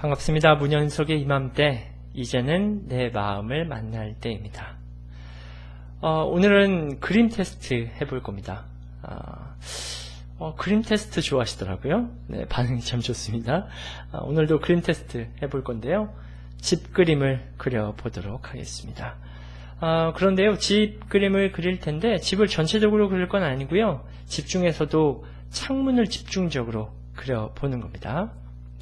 반갑습니다. 문현석의 이맘때, 이제는 내 마음을 만날 때입니다. 오늘은 그림 테스트 해볼 겁니다. 그림 테스트 좋아하시더라고요. 네, 반응이 참 좋습니다. 오늘도 그림 테스트 해볼 건데요. 집 그림을 그려보도록 하겠습니다. 그런데요, 집 그림을 그릴 텐데 집을 전체적으로 그릴 건 아니고요. 집 중에서도 창문을 집중적으로 그려보는 겁니다.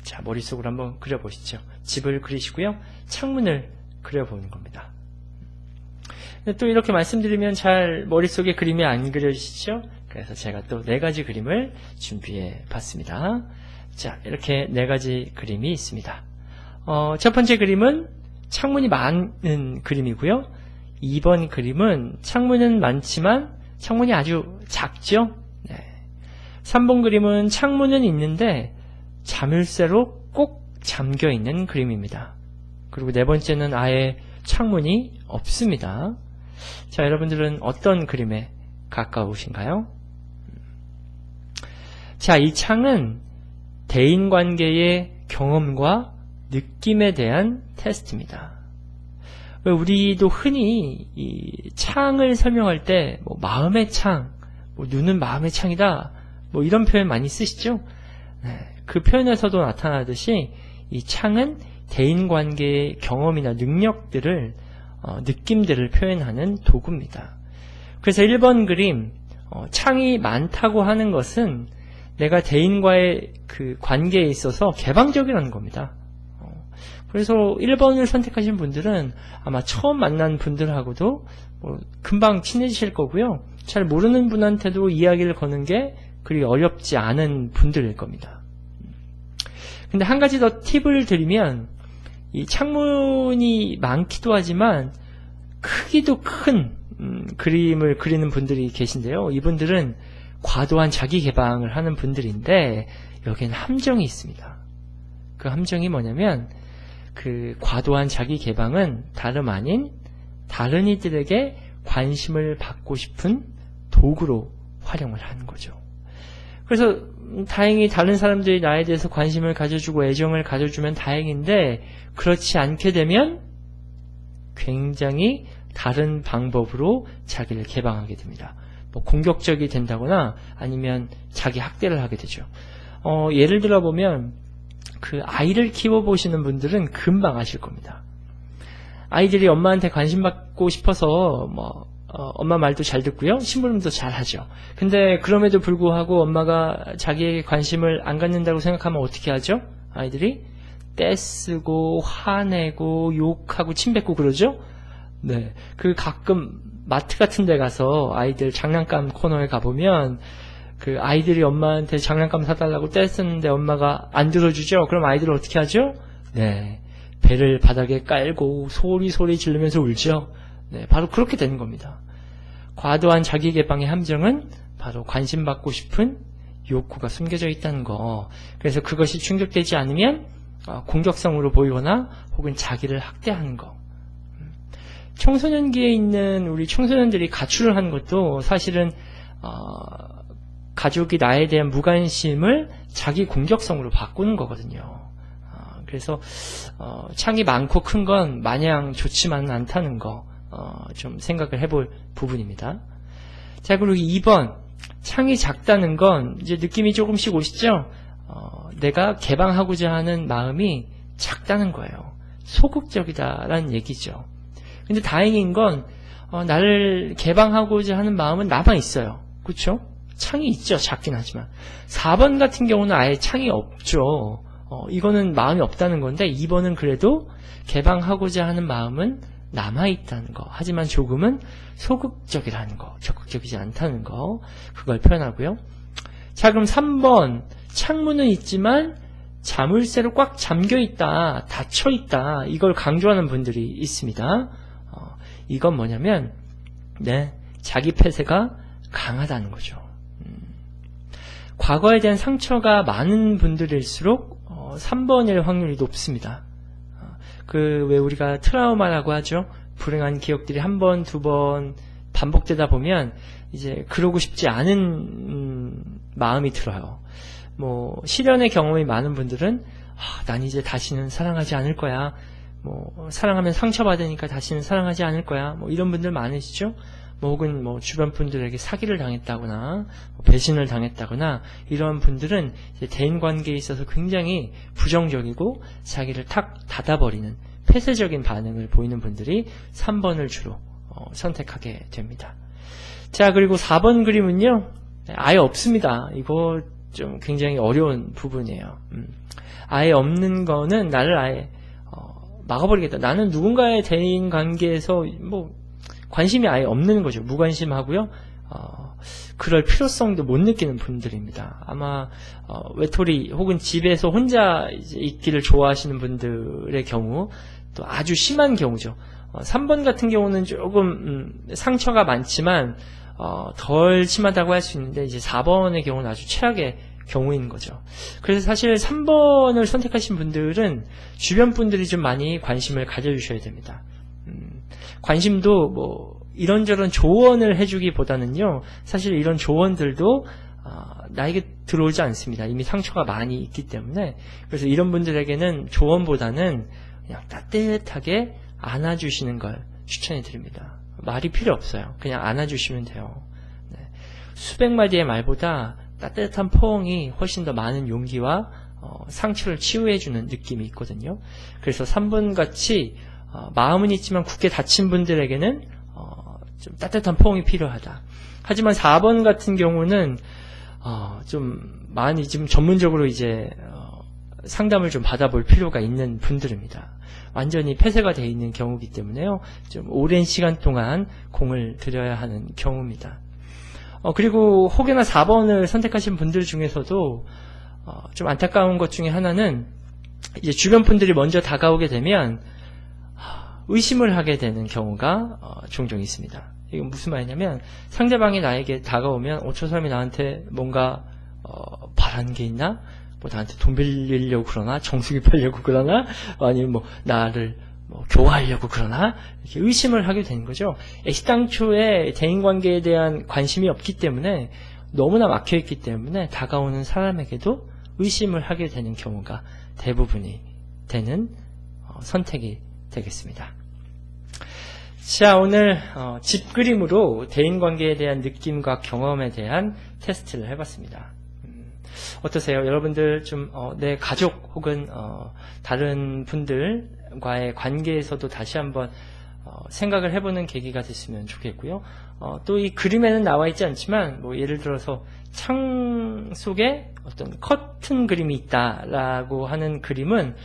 자, 머릿속으로 한번 그려보시죠. 집을 그리시고요. 창문을 그려보는 겁니다. 또 이렇게 말씀드리면 잘 머릿속에 그림이 안 그려지시죠? 그래서 제가 또 4가지 그림을 준비해 봤습니다. 자, 이렇게 4가지 그림이 있습니다. 첫 번째 그림은 창문이 많은 그림이고요. 2번 그림은 창문은 많지만 창문이 아주 작죠? 네. 3번 그림은 창문은 있는데 자물쇠로 꼭 잠겨있는 그림입니다. 그리고 4번째는 아예 창문이 없습니다. 자, 여러분들은 어떤 그림에 가까우신가요? 자, 이 창은 대인관계의 경험과 느낌에 대한 테스트입니다. 우리도 흔히 이 창을 설명할 때 마음의 창, 눈은 마음의 창이다, 이런 표현 많이 쓰시죠? 네, 그 표현에서도 나타나듯이 이 창은 대인관계의 경험이나 능력들을 느낌들을 표현하는 도구입니다. 그래서 1번 그림, 창이 많다고 하는 것은 내가 대인과의 그 관계에 있어서 개방적이라는 겁니다. 그래서 1번을 선택하신 분들은 아마 처음 만난 분들하고도 금방 친해지실 거고요. 잘 모르는 분한테도 이야기를 거는 게 그리 어렵지 않은 분들일 겁니다. 근데 한 가지 더 팁을 드리면, 이 창문이 많기도 하지만 크기도 큰 그림을 그리는 분들이 계신데요. 이분들은 과도한 자기 개방을 하는 분들인데 여기에는 함정이 있습니다. 그 함정이 뭐냐면, 그 과도한 자기 개방은 다름 아닌 다른 이들에게 관심을 받고 싶은 도구로 활용을 하는 거죠. 그래서 다행히 다른 사람들이 나에 대해서 관심을 가져주고 애정을 가져주면 다행인데, 그렇지 않게 되면 굉장히 다른 방법으로 자기를 개방하게 됩니다. 공격적이 된다거나 아니면 자기 학대를 하게 되죠. 예를 들어 보면 그 아이를 키워보시는 분들은 금방 아실 겁니다. 아이들이 엄마한테 관심 받고 싶어서 엄마 말도 잘 듣고요, 심부름도 잘 하죠. 근데 그럼에도 불구하고 엄마가 자기에게 관심을 안 갖는다고 생각하면 어떻게 하죠? 아이들이 떼쓰고 화내고 욕하고 침뱉고 그러죠? 네, 그 가끔 마트 같은 데 가서 아이들 장난감 코너에 가보면 그 아이들이 엄마한테 장난감 사달라고 떼쓰는데 엄마가 안 들어주죠? 그럼 아이들은 어떻게 하죠? 네, 배를 바닥에 깔고 소리 지르면서 울죠? 네, 바로 그렇게 되는 겁니다. 과도한 자기 개방의 함정은 바로 관심받고 싶은 욕구가 숨겨져 있다는 거. 그래서 그것이 충족되지 않으면 공격성으로 보이거나 혹은 자기를 학대하는 거. 청소년기에 있는 우리 청소년들이 가출을 하는 것도 사실은 가족이 나에 대한 무관심을 자기 공격성으로 바꾸는 거거든요. 그래서 창이 많고 큰 건 마냥 좋지만은 않다는 거 좀 생각을 해볼 부분입니다. 자, 그리고 2번, 창이 작다는 건 이제 느낌이 조금씩 오시죠? 내가 개방하고자 하는 마음이 작다는 거예요. 소극적이다라는 얘기죠. 근데 다행인 건 나를 개방하고자 하는 마음은 남아 있어요. 그렇죠? 창이 있죠. 작긴 하지만. 4번 같은 경우는 아예 창이 없죠. 이거는 마음이 없다는 건데, 2번은 그래도 개방하고자 하는 마음은 남아있다는 거. 하지만 조금은 소극적이라는 거, 적극적이지 않다는 거, 그걸 표현하고요. 자, 그럼 3번, 창문은 있지만 자물쇠로 꽉 잠겨있다, 닫혀있다, 이걸 강조하는 분들이 있습니다. 이건 뭐냐면, 네, 자기 폐쇄가 강하다는 거죠. 과거에 대한 상처가 많은 분들일수록 3번일 확률이 높습니다. 왜 우리가 트라우마라고 하죠? 불행한 기억들이 한 번, 2번 반복되다 보면 이제 그러고 싶지 않은 마음이 들어요. 실연의 경험이 많은 분들은 난 이제 다시는 사랑하지 않을 거야. 사랑하면 상처받으니까 다시는 사랑하지 않을 거야. 이런 분들 많으시죠? 혹은 주변 분들에게 사기를 당했다거나 배신을 당했다거나 이러한 분들은 이제 대인 관계에 있어서 굉장히 부정적이고 자기를 탁 닫아버리는 폐쇄적인 반응을 보이는 분들이 3번을 주로 선택하게 됩니다. 자, 그리고 4번 그림은요, 아예 없습니다. 이거 좀 굉장히 어려운 부분이에요. 아예 없는 거는 나를 아예 막아버리겠다. 나는 누군가의 대인 관계에서 관심이 아예 없는 거죠. 무관심하고요. 그럴 필요성도 못 느끼는 분들입니다. 아마 외톨이 혹은 집에서 혼자 있기를 좋아하시는 분들의 경우 또 아주 심한 경우죠. 3번 같은 경우는 조금 상처가 많지만 덜 심하다고 할 수 있는데 이제 4번의 경우는 아주 최악의 경우인 거죠. 그래서 사실 3번을 선택하신 분들은 주변 분들이 좀 많이 관심을 가져주셔야 됩니다. 관심도 이런저런 조언을 해주기보다는요, 사실 이런 조언들도 나에게 들어오지 않습니다. 이미 상처가 많이 있기 때문에. 그래서 이런 분들에게는 조언보다는 그냥 따뜻하게 안아주시는 걸 추천해 드립니다. 말이 필요 없어요. 그냥 안아주시면 돼요. 네. 수백 마디의 말보다 따뜻한 포옹이 훨씬 더 많은 용기와 상처를 치유해주는 느낌이 있거든요. 그래서 3번 같이 마음은 있지만 굳게 다친 분들에게는 좀 따뜻한 포옹이 필요하다. 하지만 4번 같은 경우는 좀 많이 지금 전문적으로 이제 상담을 좀 받아볼 필요가 있는 분들입니다. 완전히 폐쇄가 되어 있는 경우이기 때문에요. 좀 오랜 시간 동안 공을 들여야 하는 경우입니다. 그리고 혹여나 4번을 선택하신 분들 중에서도 좀 안타까운 것 중에 하나는 이제 주변 분들이 먼저 다가오게 되면 의심을 하게 되는 경우가 종종 있습니다. 이건 무슨 말이냐면 상대방이 나에게 다가오면 저 사람이 나한테 뭔가 바라는 게 있나? 나한테 돈 빌리려고 그러나? 정수기하려고 그러나? 아니면 나를 교화하려고 그러나? 이렇게 의심을 하게 되는 거죠. 애시당초에 대인관계에 대한 관심이 없기 때문에 너무나 막혀있기 때문에 다가오는 사람에게도 의심을 하게 되는 경우가 대부분이 되는 선택이 되겠습니다. 자, 오늘 집그림으로 대인관계에 대한 느낌과 경험에 대한 테스트를 해봤습니다. 어떠세요? 여러분들 좀 내 가족 혹은 다른 분들과의 관계에서도 다시 한번 생각을 해보는 계기가 됐으면 좋겠고요. 또 이 그림에는 나와 있지 않지만 예를 들어서 창 속에 어떤 커튼 그림이 있다라고 하는 그림은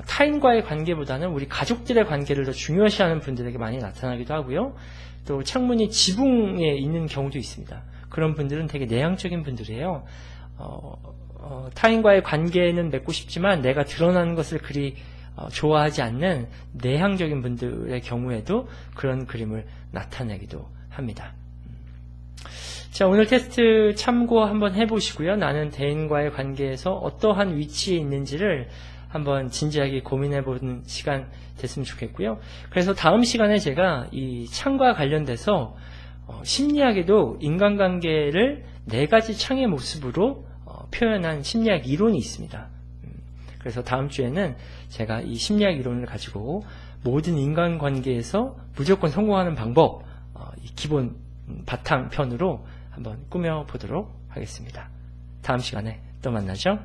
타인과의 관계보다는 우리 가족들의 관계를 더 중요시하는 분들에게 많이 나타나기도 하고요. 또 창문이 지붕에 있는 경우도 있습니다. 그런 분들은 되게 내향적인 분들이에요. 타인과의 관계는 맺고 싶지만 내가 드러나는 것을 그리 좋아하지 않는 내향적인 분들의 경우에도 그런 그림을 나타내기도 합니다. 자, 오늘 테스트 참고 한번 해보시고요. 나는 대인과의 관계에서 어떠한 위치에 있는지를 한번 진지하게 고민해보는 시간 됐으면 좋겠고요. 그래서 다음 시간에 제가 이 창과 관련돼서 심리학에도 인간관계를 4가지 창의 모습으로 표현한 심리학 이론이 있습니다. 그래서 다음 주에는 제가 이 심리학 이론을 가지고 모든 인간관계에서 무조건 성공하는 방법, 이 기본 바탕편으로 한번 꾸며보도록 하겠습니다. 다음 시간에 또 만나죠.